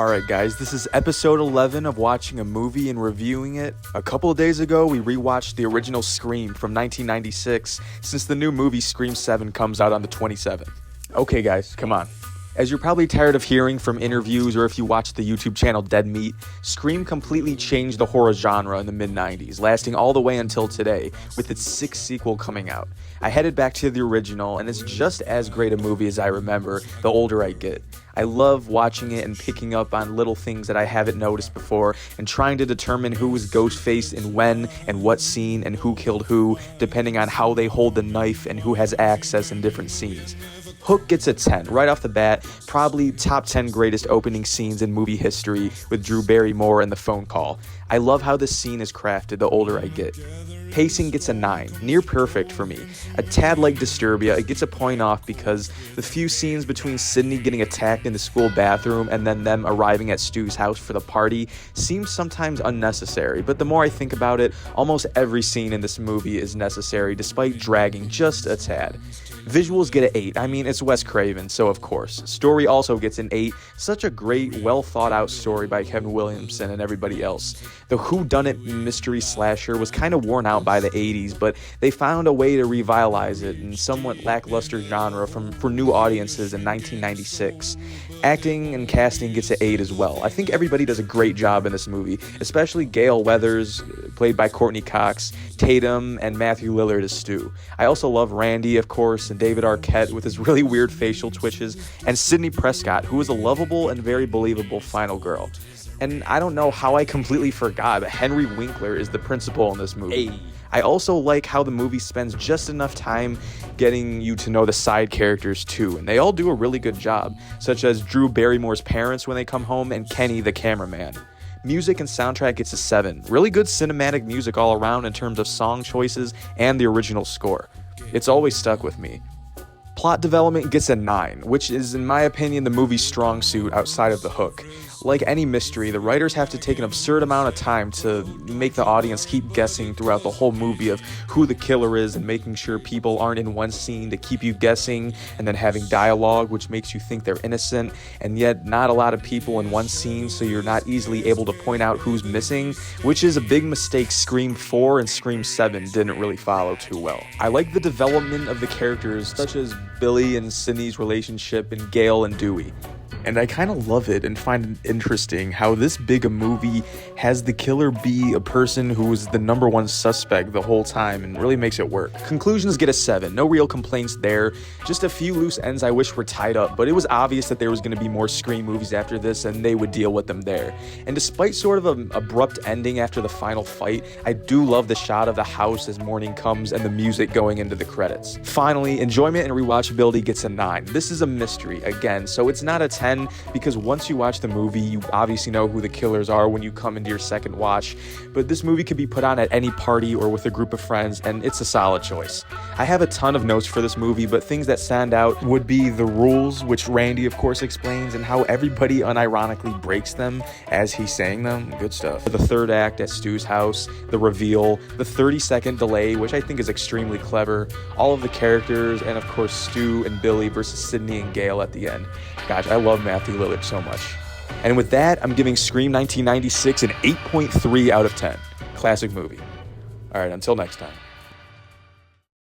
Alright guys, this is episode 11 of watching a movie and reviewing it. A couple of days ago, we rewatched the original Scream from 1996, since the new movie Scream 7 comes out on the 27th. Okay guys, come on. As you're probably tired of hearing from interviews or if you watch the YouTube channel Dead Meat, Scream completely changed the horror genre in the mid-90s, lasting all the way until today, with its 6th sequel coming out. I headed back to the original, and it's just as great a movie as I remember, the older I get. I love watching it and picking up on little things that I haven't noticed before, and trying to determine who was Ghostface and when, and what scene, and who killed who, depending on how they hold the knife and who has access in different scenes. Hook gets a 10, right off the bat, probably top 10 greatest opening scenes in movie history with Drew Barrymore and the phone call. I love how this scene is crafted the older I get. Pacing gets a 9, near perfect for me. A tad like Disturbia, it gets a point off because the few scenes between Sidney getting attacked in the school bathroom and then them arriving at Stu's house for the party seems sometimes unnecessary, but the more I think about it, almost every scene in this movie is necessary despite dragging just a tad. Visuals get an 8, I mean it's Wes Craven, so of course. Story also gets an 8, such a great, well thought out story by Kevin Williamson and everybody else. The whodunit mystery slasher was kind of worn out by the 80s, but they found a way to revitalize it in somewhat lackluster genre for new audiences in 1996. Acting and casting gets an 8 as well. I think everybody does a great job in this movie, especially Gale Weathers, played by Courtney Cox, Tatum, and Matthew Lillard as Stu. I also love Randy, of course, and David Arquette with his really weird facial twitches, and Sidney Prescott, who is a lovable and very believable final girl. And I don't know how I completely forgot, but Henry Winkler is the principal in this movie. Hey. I also like how the movie spends just enough time getting you to know the side characters too, and they all do a really good job, such as Drew Barrymore's parents when they come home and Kenny the cameraman. Music and soundtrack gets a 7. Really good cinematic music all around in terms of song choices and the original score. It's always stuck with me. Plot development gets a 9, which is, in my opinion, the movie's strong suit outside of the hook. Like any mystery, the writers have to take an absurd amount of time to make the audience keep guessing throughout the whole movie of who the killer is and making sure people aren't in one scene to keep you guessing, and then having dialogue which makes you think they're innocent, and yet not a lot of people in one scene so you're not easily able to point out who's missing, which is a big mistake Scream 4 and Scream 7 didn't really follow too well. I like the development of the characters such as Billy and Sidney's relationship and Gale and Dewey. And I kind of love it and find it interesting how this big a movie has the killer be a person who was the number one suspect the whole time and really makes it work. Conclusions get a 7, no real complaints there, just a few loose ends I wish were tied up, but it was obvious that there was going to be more Scream movies after this and they would deal with them there. And despite sort of an abrupt ending after the final fight, I do love the shot of the house as morning comes and the music going into the credits. Finally, enjoyment and rewatchability gets a 9. This is a mystery, again, so it's not a 10 because once you watch the movie, you obviously know who the killers are when you come into your second watch, but this movie could be put on at any party or with a group of friends, and it's a solid choice. I have a ton of notes for this movie, but things that stand out would be the rules, which Randy of course explains, and how everybody unironically breaks them as he's saying them. Good stuff. The third act at Stu's house, the reveal, the 30-second delay, which I think is extremely clever, all of the characters, and of course Stu and Billy versus Sidney and Gale at the end. Gosh, I love Matthew Lillard so much. And with that, I'm giving Scream 1996 an 8.3 out of 10. Classic movie. Alright, until next time.